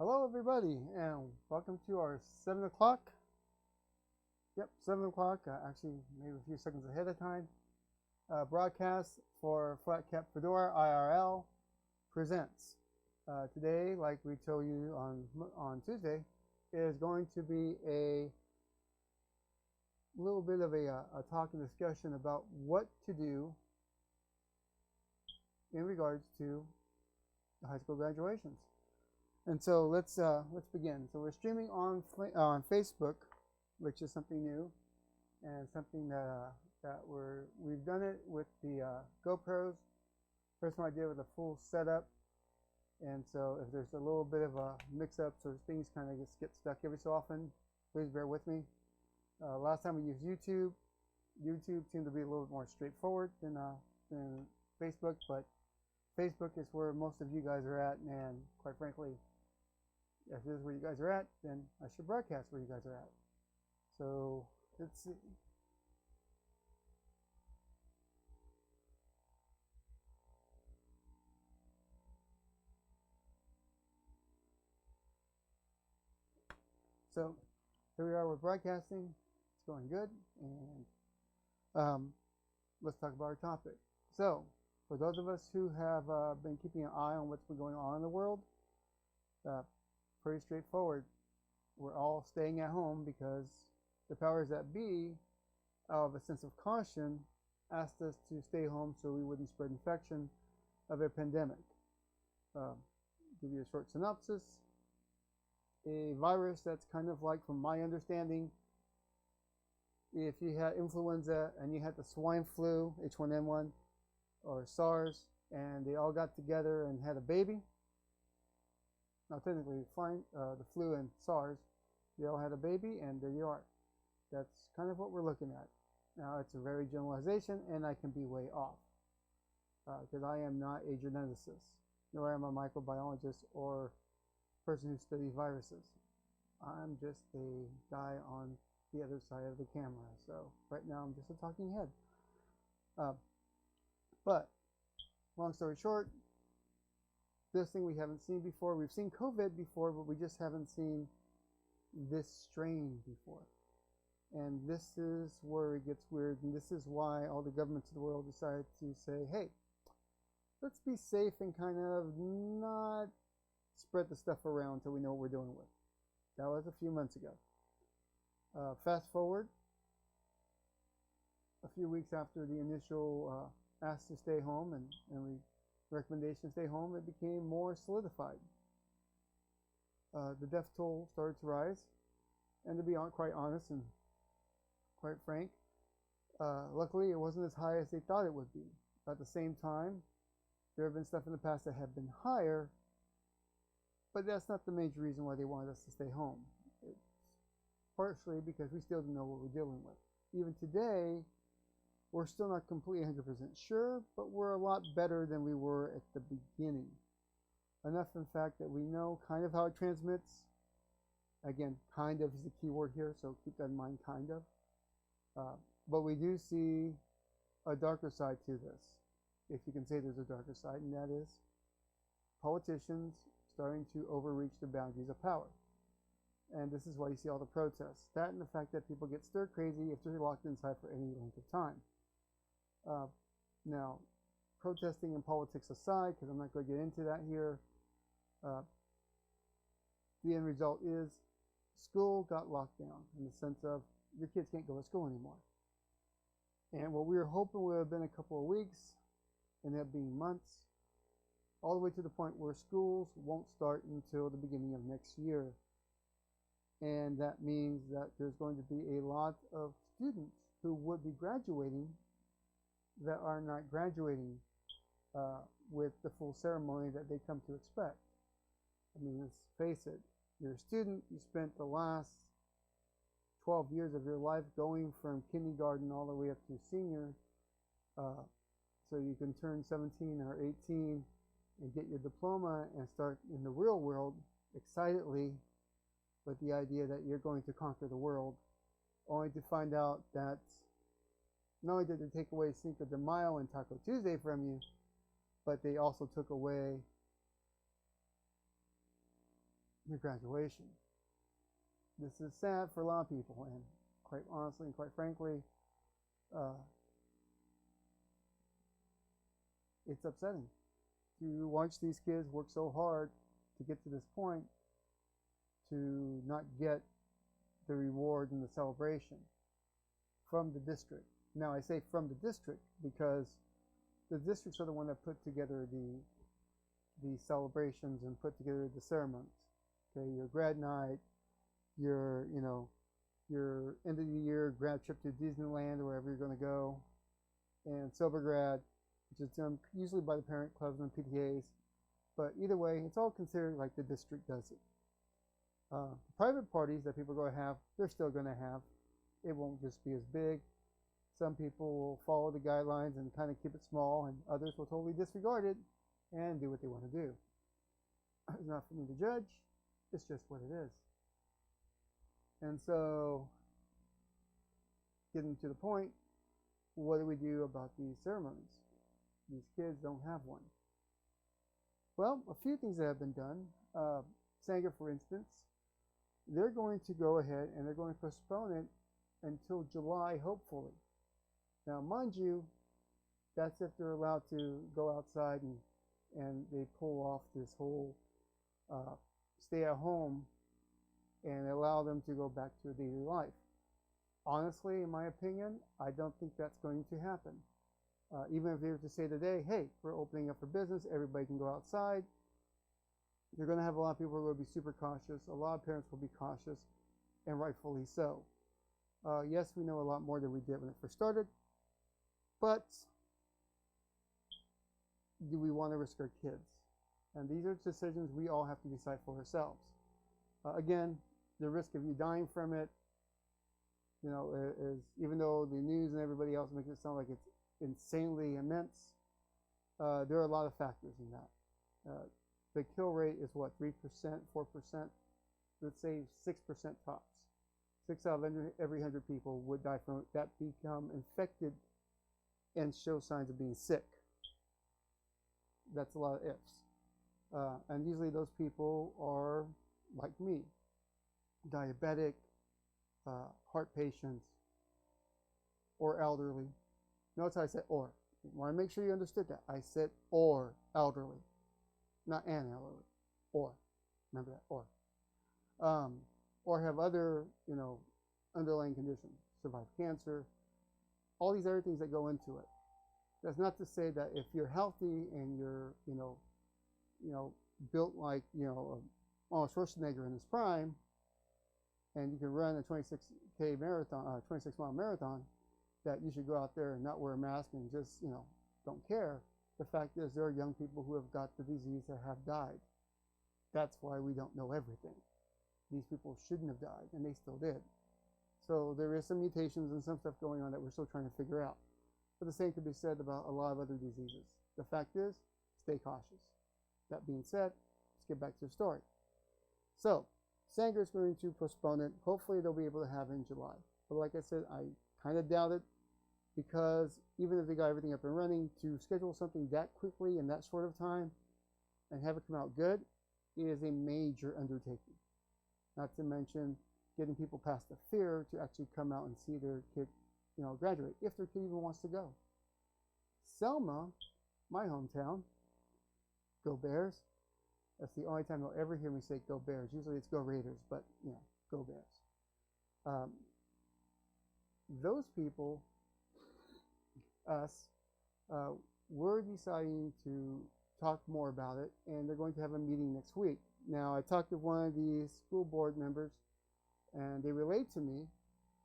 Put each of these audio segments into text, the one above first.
Hello, everybody, and welcome to our 7 o'clock. Yep, 7 o'clock, actually, maybe a few seconds ahead of time. Broadcast for Flat Cap Fedora IRL presents. Today, like we told you on Tuesday, is going to be a little bit of a talk and discussion about what to do in regards to the high school graduations. And so let's begin. So we're streaming on Facebook, which is something new and something that we've done it with the GoPros. First one I did with a full setup, and so if there's a little bit of a mix-up, so things kind of just get stuck every so often, please bear with me. Last time we used YouTube. YouTube seemed to be a little bit more straightforward than Facebook, but Facebook is where most of you guys are at, and quite frankly, if this is where you guys are at, then I should broadcast where you guys are at. So let's see. So here we are with broadcasting. It's going good, and let's talk about our topic. So for those of us who have been keeping an eye on what's been going on in the world, pretty straightforward. We're all staying at home because the powers that be, out of a sense of caution, asked us to stay home so we wouldn't spread infection of a pandemic. Give you a short synopsis. A virus that's kind of like, from my understanding, if you had influenza and you had the swine flu, H1N1, or SARS, and they all got together and had a baby. Now, technically, the flu and SARS, they all had a baby, and there you are. That's kind of what we're looking at. Now, it's a very generalization, and I can be way off, because I am not a geneticist, nor am I a microbiologist or person who studies viruses. I'm just a guy on the other side of the camera. So right now, I'm just a talking head. But long story short, this thing we haven't seen before. We've seen COVID before, but we just haven't seen this strain before. And this is where it gets weird, and this is why all the governments of the world decided to say, hey, let's be safe and kind of not spread the stuff around until we know what we're doing with. That was a few months ago. Fast forward a few weeks after the initial ask to stay home and recommendation to stay home, it became more solidified. The death toll started to rise, and to be quite honest and quite frank, luckily it wasn't as high as they thought it would be. At the same time, there have been stuff in the past that have been higher, but that's not the major reason why they wanted us to stay home. It's partially because we still don't know what we're dealing with. Even today, we're still not completely 100% sure, but we're a lot better than we were at the beginning. Enough, in fact, that we know kind of how it transmits. Again, kind of is the key word here, so keep that in mind, kind of. But we do see a darker side to this, if you can say there's a darker side, and that is politicians starting to overreach the boundaries of power. And this is why you see all the protests. That and the fact that people get stir crazy if they're locked inside for any length of time. Now, protesting and politics aside, because I'm not going to get into that here, the end result is school got locked down in the sense of your kids can't go to school anymore. And what we were hoping would have been a couple of weeks, ended up being months, all the way to the point where schools won't start until the beginning of next year. And that means that there's going to be a lot of students who would be graduating that are not graduating with the full ceremony that they come to expect. I mean, let's face it, you're a student, you spent the last 12 years of your life going from kindergarten all the way up to senior, so you can turn 17 or 18 and get your diploma and start in the real world excitedly with the idea that you're going to conquer the world, only to find out that not only did they take away Cinco de Mayo and Taco Tuesday from you, but they also took away your graduation. This is sad for a lot of people, and quite honestly and quite frankly, uh, it's upsetting to watch these kids work so hard to get to this point to not get the reward and the celebration from the district. Now, I say from the district because the districts are the one that put together the celebrations and put together the ceremonies. Okay, your grad night, your your end of the year grad trip to Disneyland or wherever you're going to go, and Silver Grad, which is done usually by the parent clubs and PTAs. But either way, it's all considered like the district does it. Private parties that people are going to have, they're still going to have. It won't just be as big. Some people will follow the guidelines and kind of keep it small, and others will totally disregard it and do what they want to do. It's not for me to judge. It's just what it is. And so, getting to the point, what do we do about these ceremonies? These kids don't have one. Well, a few things that have been done. Sanger, for instance, they're going to go ahead and they're going to postpone it until July, hopefully. Now, mind you, that's if they're allowed to go outside and they pull off this whole stay at home and allow them to go back to a daily life. Honestly, in my opinion, I don't think that's going to happen. Even if they were to say today, hey, we're opening up for business, everybody can go outside, you're going to have a lot of people who will be super cautious. A lot of parents will be cautious, and rightfully so. Yes, we know a lot more than we did when it first started, but do we want to risk our kids? And these are decisions we all have to decide for ourselves. Again, the risk of you dying from it, is, even though the news and everybody else makes it sound like it's insanely immense, there are a lot of factors in that. The kill rate is what, 3%, 4%? Let's say 6% tops. 6 out of every 100 people would die from it that become infected and show signs of being sick. That's a lot of ifs. And usually those people are like me, diabetic, heart patients, or elderly. Notice I said or. I want to make sure you understood that. I said or elderly, not an elderly. Or. Remember that, or. Or have other, underlying conditions, survive cancer, all these other things that go into it. That's not to say that if you're healthy and you're, built like, Arnold Schwarzenegger in his prime, and you can run a 26K marathon, 26-mile marathon, that you should go out there and not wear a mask and just, don't care. The fact is there are young people who have got the disease that have died. That's why we don't know everything. These people shouldn't have died, and they still did. So there is some mutations and some stuff going on that we're still trying to figure out. But the same could be said about a lot of other diseases. The fact is, stay cautious. That being said, let's get back to the story. So, Sanger is going to postpone it. Hopefully they'll be able to have it in July. But like I said, I kind of doubt it, because even if they got everything up and running, to schedule something that quickly in that short of time and have it come out good is a major undertaking. Not to mention getting people past the fear to actually come out and see their kid, graduate, if their kid even wants to go. Selma, my hometown, go Bears. That's the only time you'll ever hear me say go Bears. Usually it's go Raiders, but, go Bears. Those people, us, we're deciding to talk more about it, and they're going to have a meeting next week. Now, I talked to one of the school board members, and they relayed to me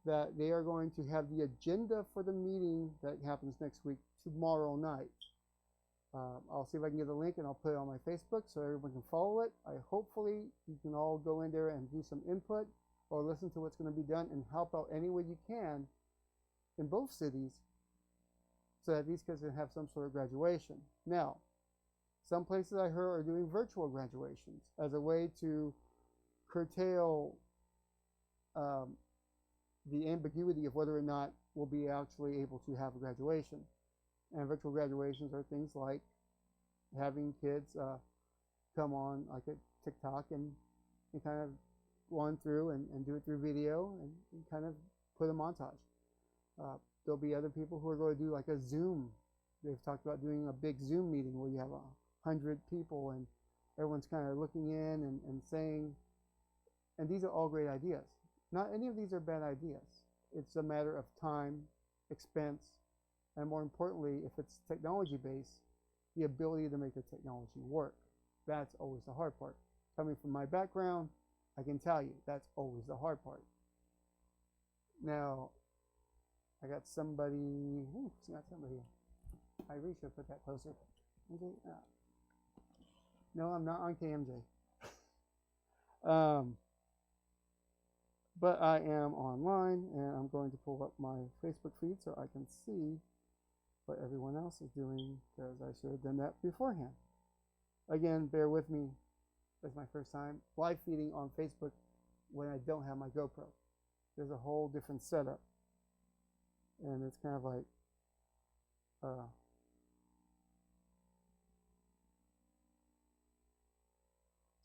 that they are going to have the agenda for the meeting that happens next week tomorrow night. I'll see if I can get a link and I'll put it on my Facebook so everyone can follow it. Hopefully you can all go in there and do some input or listen to what's going to be done and help out any way you can in both cities so that these kids can have some sort of graduation. Now, some places I heard are doing virtual graduations as a way to curtail the ambiguity of whether or not we'll be actually able to have a graduation. And virtual graduations are things like having kids come on like a TikTok and and kind of go on through and do it through video and kind of put a montage. There'll be other people who are going to do like a Zoom. They've talked about doing a big Zoom meeting where you have 100 people and everyone's kind of looking in and saying, and these are all great ideas. Not any of these are bad ideas. It's a matter of time, expense, and more importantly, if it's technology based, the ability to make the technology work. That's always the hard part. Coming from my background, I can tell you that's always the hard part. Now, I got somebody. I really should put that closer. No, I'm not on KMJ. But I am online, and I'm going to pull up my Facebook feed so I can see what everyone else is doing, because I should have done that beforehand. Again, bear with me. It's my first time live feeding on Facebook when I don't have my GoPro. There's a whole different setup, and it's kind of like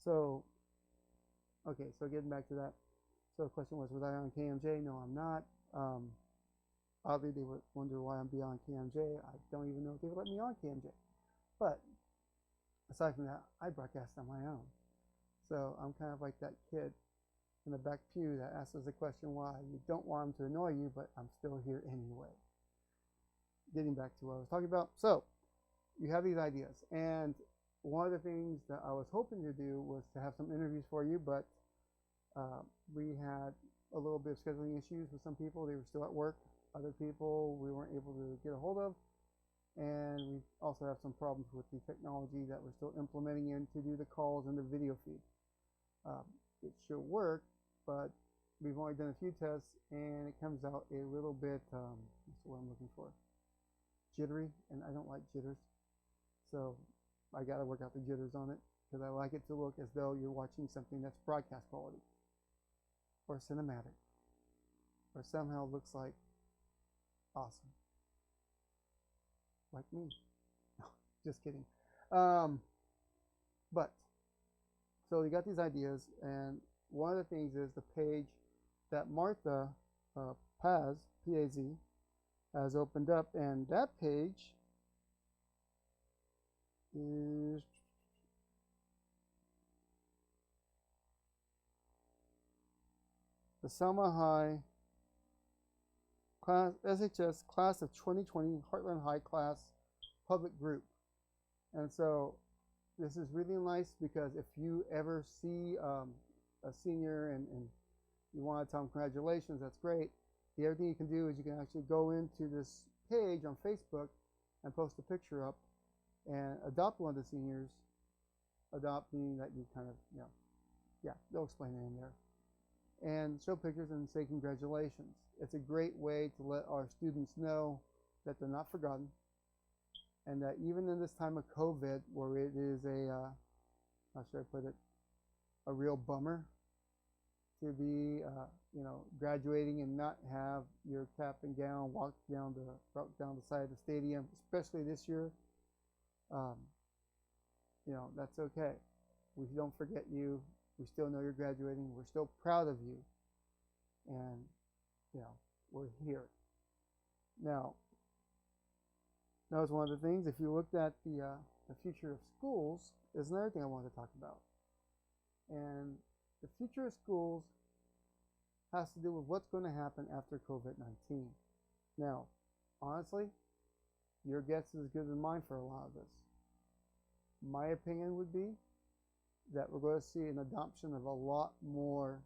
so getting back to that. So the question was I on KMJ? No, I'm not. Oddly, they would wonder why I'm beyond KMJ. I don't even know if they would let me on KMJ. But aside from that, I broadcast on my own. So I'm kind of like that kid in the back pew that asks us a question why. You don't want them to annoy you, but I'm still here anyway. Getting back to what I was talking about. So you have these ideas. And one of the things that I was hoping to do was to have some interviews for you, but we had a little bit of scheduling issues with some people. They were still at work. Other people we weren't able to get a hold of. And we also have some problems with the technology that we're still implementing in to do the calls and the video feed. It should work, but we've only done a few tests, and it comes out a little bit, what's the word I'm looking for? Jittery, and I don't like jitters. So I got to work out the jitters on it, because I like it to look as though you're watching something that's broadcast quality or cinematic or somehow looks like awesome, like me. No, just kidding. But so you got these ideas, and one of the things is the page that Martha Paz, P-A-Z, has opened up, and that page is the Selma High class, SHS class of 2020 Heartland High class public group. And so this is really nice, because if you ever see a senior and you want to tell them congratulations, that's great. The other thing you can do is you can actually go into this page on Facebook and post a picture up and adopt one of the seniors. Adopt meaning that you kind of, yeah, they'll explain it in there. And show pictures and say congratulations. It's a great way to let our students know that they're not forgotten, and that even in this time of COVID, where it is how should I put it, a real bummer to be, graduating and not have your cap and gown walk down the side of the stadium, especially this year. That's okay. We don't forget you. We still know you're graduating. We're still proud of you, and we're here. Now, that was one of the things. If you looked at the future of schools, is another thing I wanted to talk about. And the future of schools has to do with what's going to happen after COVID-19. Now, honestly, your guess is as good as mine for a lot of this. My opinion would be that we're going to see an adoption of a lot more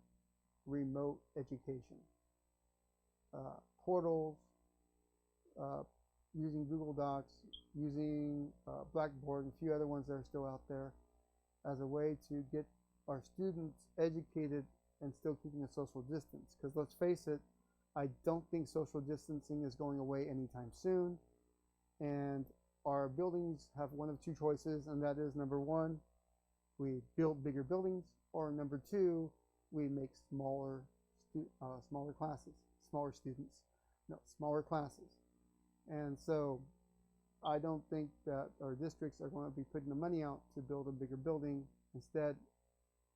remote education. Portals, using Google Docs, using Blackboard, and a few other ones that are still out there as a way to get our students educated and still keeping a social distance. Because let's face it, I don't think social distancing is going away anytime soon. And our buildings have one of two choices, and that is, number one, we build bigger buildings, or number two, we make smaller classes, smaller classes. And so I don't think that our districts are going to be putting the money out to build a bigger building. Instead,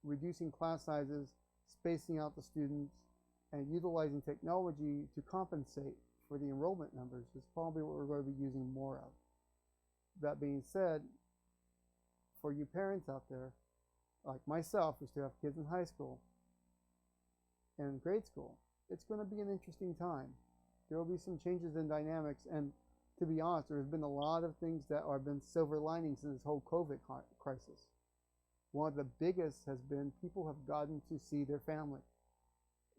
reducing class sizes, spacing out the students, and utilizing technology to compensate for the enrollment numbers is probably what we're going to be using more of. That being said, for you parents out there, like myself, who still have kids in high school and grade school, it's going to be an interesting time. There will be some changes in dynamics, and to be honest, there's been a lot of things that have been silver linings in this whole COVID crisis. One of the biggest has been people have gotten to see their family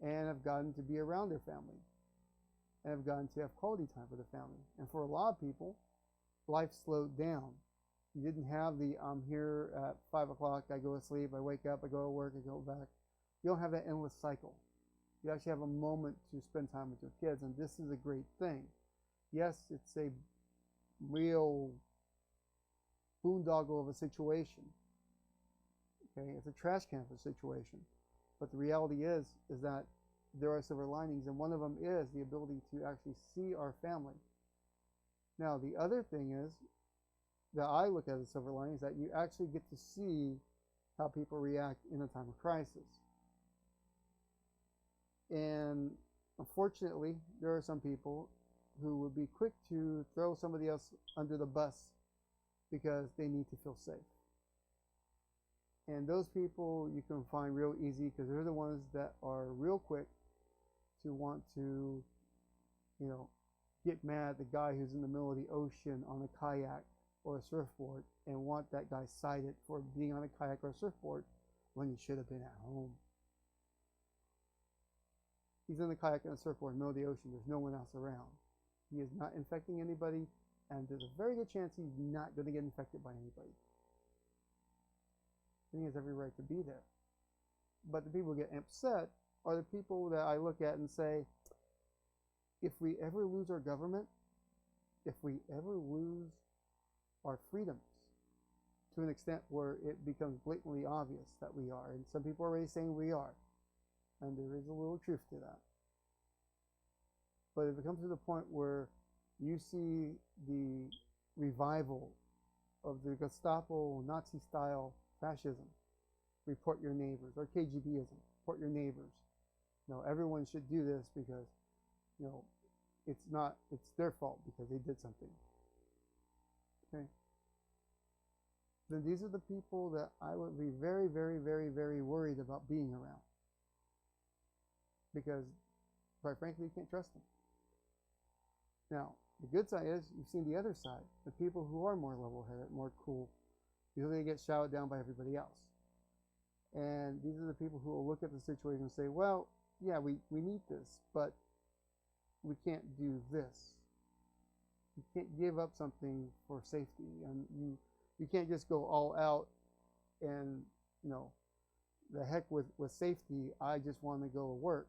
and have gotten to be around their family and have gotten to have quality time with their family. And for a lot of people, life slowed down. You didn't have the I'm here at 5 o'clock, I go to sleep, I wake up, I go to work, I go back. You don't have that endless cycle. You actually have a moment to spend time with your kids, and this is a great thing. Yes, it's a real boondoggle of a situation. Okay, it's a trash can of a situation. But the reality is that there are silver linings, and one of them is the ability to actually see our family. Now, the other thing is that I look at as a silver lining is that you actually get to see how people react in a time of crisis. And unfortunately, there are some people who would be quick to throw somebody else under the bus because they need to feel safe. And those people you can find real easy because they're the ones that are real quick to want to, get mad at the guy who's in the middle of the ocean on a kayak or a surfboard and want that guy cited for being on a kayak or a surfboard when he should have been at home. He's in the kayak and a surfboard in the middle of the ocean. There's no one else around. He is not infecting anybody, and there's a very good chance he's not going to get infected by anybody. And he has every right to be there. But the people who get upset are the people that I look at and say, if we ever lose our government, if we ever lose our freedoms to an extent where it becomes blatantly obvious that we are, and some people are already saying we are, and there is a little truth to that. But if it comes to the point where you see the revival of the Gestapo Nazi-style fascism, report your neighbors, or KGBism, report your neighbors. Everyone should do this because, it's their fault because they did something. Okay? Then these are the people that I would be very, very, very, very worried about being around. Because, quite frankly, you can't trust them. Now, the good side is you've seen the other side, the people who are more level-headed, more cool, because they get shouted down by everybody else. And these are the people who will look at the situation and say, well, yeah, we need this, but we can't do this. You can't give up something for safety, and you can't just go all out and, the heck with safety, I just want to go to work.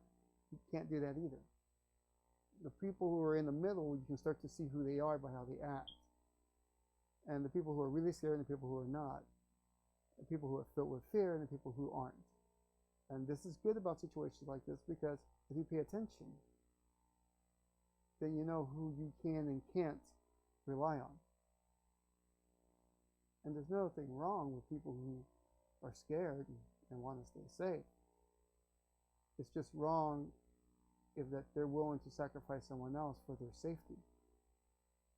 You can't do that either. The people who are in the middle, you can start to see who they are by how they act. And the people who are really scared and the people who are not. The people who are filled with fear and the people who aren't. And this is good about situations like this because if you pay attention, then you know who you can and can't rely on. And there's nothing wrong with people who are scared and want to stay safe. It's just wrong if that they're willing to sacrifice someone else for their safety.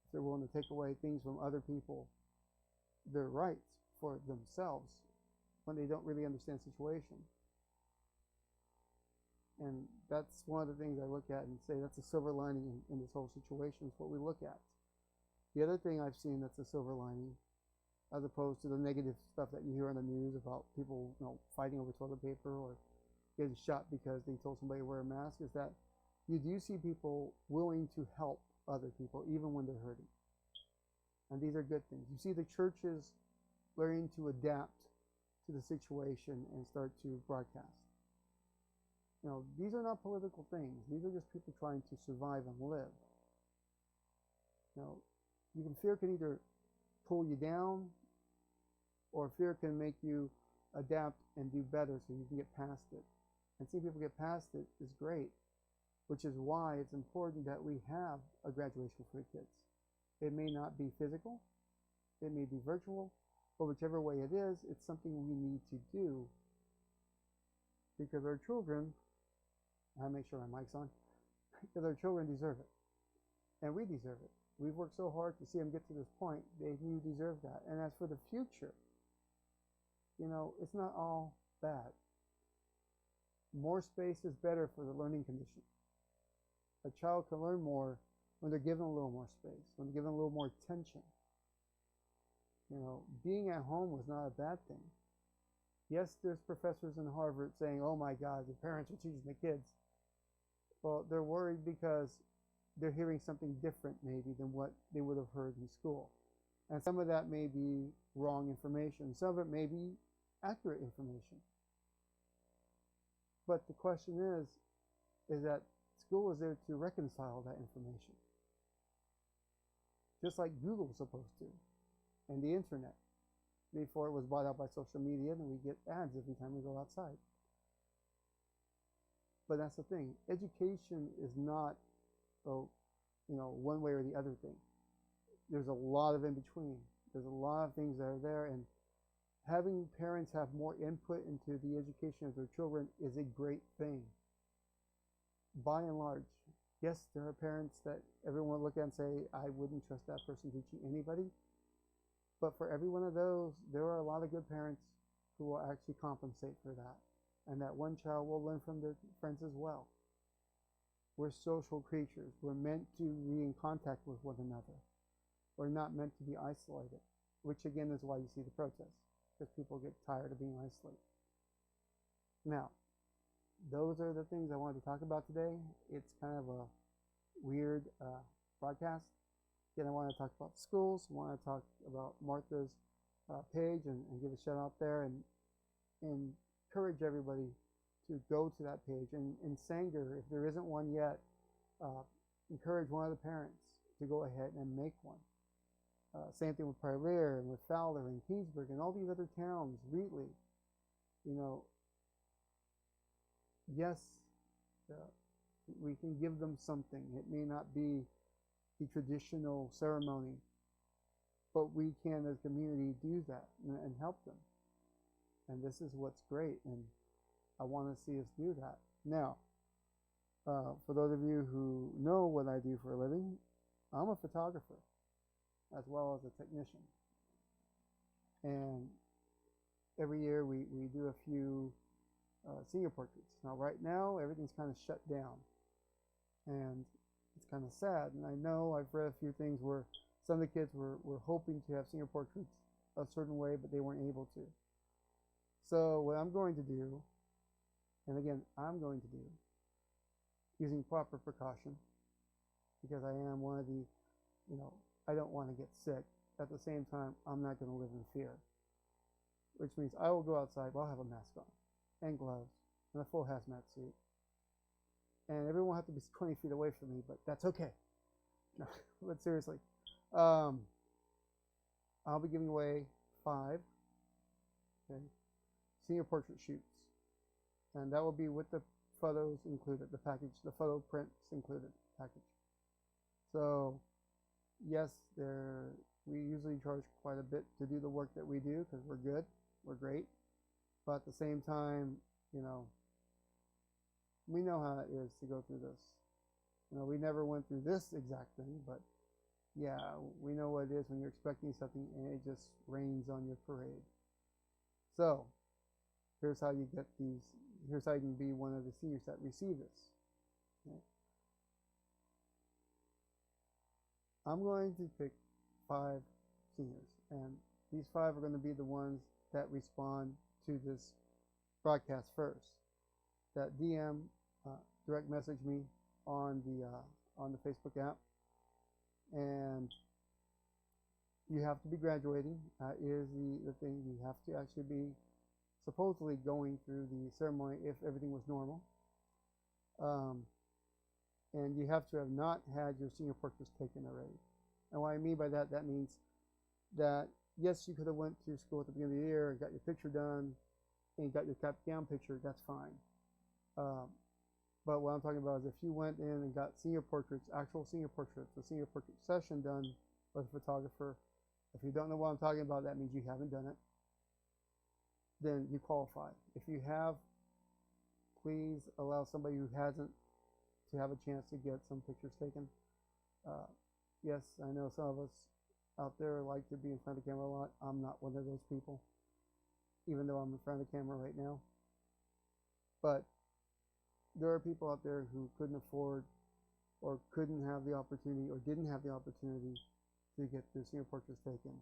If they're willing to take away things from other people, their rights for themselves, when they don't really understand the situation. And that's one of the things I look at and say that's a silver lining in this whole situation, is what we look at. The other thing I've seen that's a silver lining, as opposed to the negative stuff that you hear on the news about people fighting over toilet paper or getting shot because they told somebody to wear a mask, is that you do see people willing to help other people even when they're hurting. And these are good things. You see the churches learning to adapt to the situation and start to broadcast. These are not political things. These are just people trying to survive and live. Fear can either pull you down, or fear can make you adapt and do better so you can get past it. And seeing people get past it is great, which is why it's important that we have a graduation for the kids. It may not be physical, it may be virtual, but whichever way it is, it's something we need to do because our children, I make sure my mic's on, because our children deserve it, and we deserve it. We've worked so hard to see them get to this point. You deserve that. And as for the future, it's not all bad. More space is better for the learning condition. A child can learn more when they're given a little more space, when they're given a little more attention. Being at home was not a bad thing. Yes, there's professors in Harvard saying, oh my God, the parents are teaching the kids. Well, they're worried because they're hearing something different maybe than what they would have heard in school. And some of that may be wrong information. Some of it may be accurate information. But the question is that school is there to reconcile that information. Just like Google was supposed to, and the internet, before it was bought out by social media, and we get ads every time we go outside. But that's the thing. Education is not, one way or the other thing. There's a lot of in between. There's a lot of things that are there, and having parents have more input into the education of their children is a great thing. By and large, yes, there are parents that everyone will look at and say, I wouldn't trust that person teaching anybody. But for every one of those, there are a lot of good parents who will actually compensate for that. And that one child will learn from their friends as well. We're social creatures. We're meant to be in contact with one another. We're not meant to be isolated, which again is why you see the protests, because people get tired of being isolated. Now, those are the things I wanted to talk about today. It's kind of a weird broadcast. Again, I want to talk about schools. I want to talk about Martha's page and give a shout out there and encourage everybody to go to that page. And in Sanger, if there isn't one yet, encourage one of the parents to go ahead and make one. Same thing with Parlier and with Fowler and Kingsburg and all these other towns, Wheatley. Yes, we can give them something. It may not be the traditional ceremony, but we can as a community do that and help them. And this is what's great, and I want to see us do that. Now, for those of you who know what I do for a living, I'm a photographer as well as a technician. And every year we do a few senior portraits. Now right now everything's kind of shut down, and it's kind of sad. And I know I've read a few things where some of the kids were hoping to have senior portraits a certain way, but they weren't able to. So what I'm going to do, and again I'm going to do, using proper precaution, because I am one of the, I don't want to get sick. At the same time, I'm not going to live in fear, which means I will go outside, but I'll have a mask on and gloves and a full hazmat suit, and everyone will have to be 20 feet away from me, but that's okay. No, but seriously, I'll be giving away 5 senior portrait shoots, and that will be with the photos included, the package, the photo prints included package. So yes, we usually charge quite a bit to do the work that we do because we're good, we're great, but at the same time, we know how it is to go through this. We never went through this exact thing, but yeah, we know what it is when you're expecting something and it just rains on your parade. So here's how you get these. Here's how you can be one of the seniors that receive this. Okay. I'm going to pick 5 seniors, and these 5 are going to be the ones that respond to this broadcast first. That DM, direct message me on the Facebook app, and you have to be graduating. That is the thing. You have to actually be supposedly going through the ceremony if everything was normal. And you have to have not had your senior portraits taken already. And what I mean by that, that means that yes, you could have went to school at the beginning of the year and got your picture done and got your cap gown picture, that's fine. But what I'm talking about is if you went in and got senior portraits, actual senior portraits, a senior portrait session done with a photographer, if you don't know what I'm talking about, that means you haven't done it, then you qualify. If you have please allow somebody who hasn't to have a chance to get some pictures taken. Yes, I know some of us out there like to be in front of the camera a lot. I'm not one of those people, even though I'm in front of the camera right now. But there are people out there who couldn't afford or couldn't have the opportunity or didn't have the opportunity to get their senior portraits taken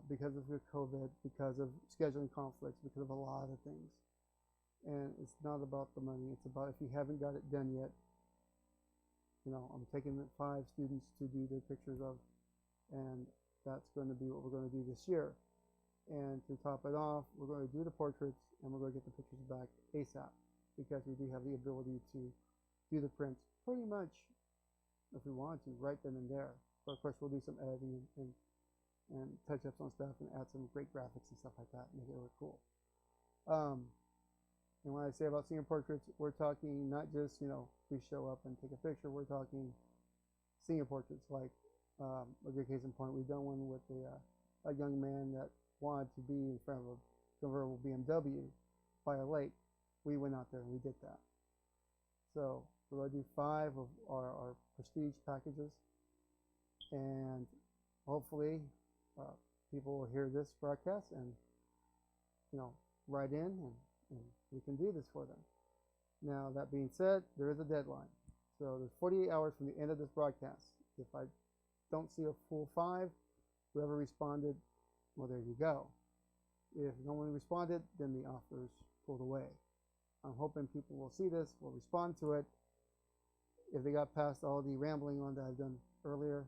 because of COVID, because of scheduling conflicts, because of a lot of things. And it's not about the money. It's about if you haven't got it done yet, you know, I'm taking 5 students to do their pictures of, and that's going to be what we're going to do this year. And to top it off, we're going to do the portraits and we're going to get the pictures back ASAP because we do have the ability to do the prints pretty much, if we want to, right then and there. But of course, we'll do some editing and touch-ups on stuff and add some great graphics and stuff like that, make it look cool. And when I say about senior portraits, we're talking not just, you know, we show up and take a picture. We're talking senior portraits. Like a good case in point, we've done one with a young man that wanted to be in front of a convertible BMW by a lake. We went out there and we did that. So we're going to do 5 of our prestige packages, and hopefully people will hear this broadcast and, you know, write in and we can do this for them. Now, that being said, there is a deadline. So there's 48 hours from the end of this broadcast. If I don't see a full 5, whoever responded, well, there you go. If no one responded, then the offer is pulled away. I'm hoping people will see this, will respond to it. If they got past all the rambling on that I've done earlier,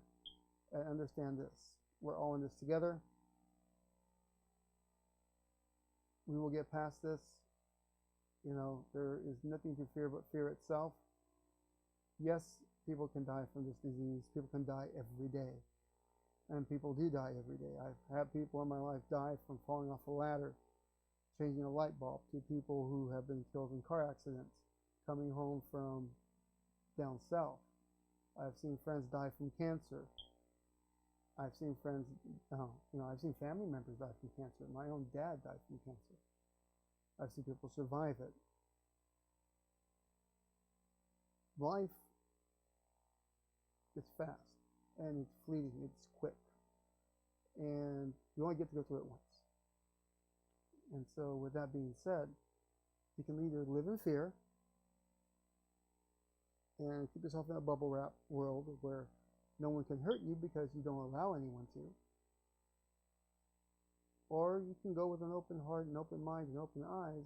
and understand this. We're all in this together. We will get past this. You know, there is nothing to fear but fear itself. Yes, people can die from this disease. People can die every day. And people do die every day. I've had people in my life die from falling off a ladder, changing a light bulb, to people who have been killed in car accidents, coming home from down south. I've seen friends die from cancer. I've seen friends, I've seen family members die from cancer. My own dad died from cancer. I've seen people survive it. Life is fast, and it's fleeting, it's quick. And you only get to go through it once. And so with that being said, you can either live in fear and keep yourself in a bubble wrap world where no one can hurt you because you don't allow anyone to. Or you can go with an open heart and open mind and open eyes,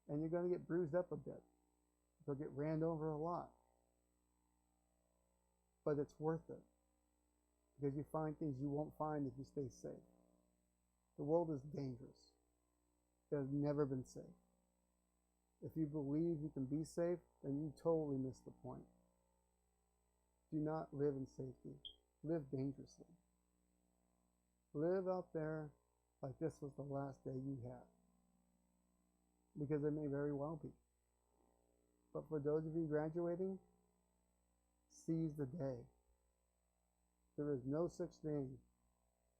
and you're going to get bruised up a bit. You'll get ran over a lot. But it's worth it, because you find things you won't find if you stay safe. The world is dangerous. It has never been safe. If you believe you can be safe, then you totally miss the point. Do not live in safety. Live dangerously. Live out there like this was the last day you had. Because it may very well be. But for those of you graduating, seize the day. There is no such thing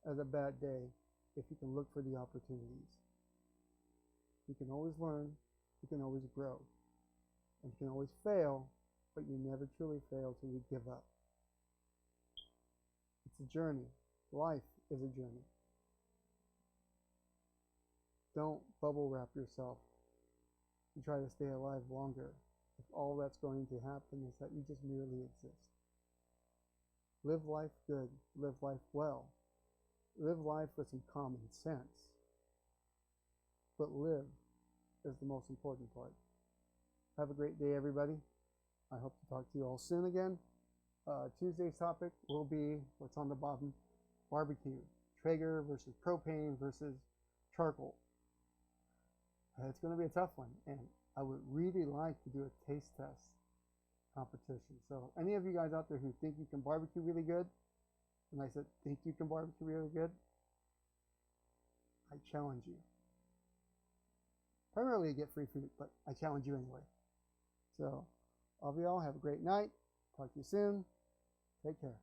as a bad day if you can look for the opportunities. You can always learn, you can always grow, and you can always fail, but you never truly fail till you give up. It's a journey. Life is a journey. Don't bubble wrap yourself and try to stay alive longer if all that's going to happen is that you just merely exist. Live life good. Live life well. Live life with some common sense. But live is the most important part. Have a great day, everybody. I hope to talk to you all soon again. Tuesday's topic will be what's on the bottom: barbecue. Traeger versus propane versus charcoal. It's going to be a tough one, and I would really like to do a taste test competition. So any of you guys out there who think you can barbecue really good, and I said think you can barbecue really good, I challenge you. Primarily you get free food, but I challenge you anyway. So all of y'all have a great night. Talk to you soon. Take care.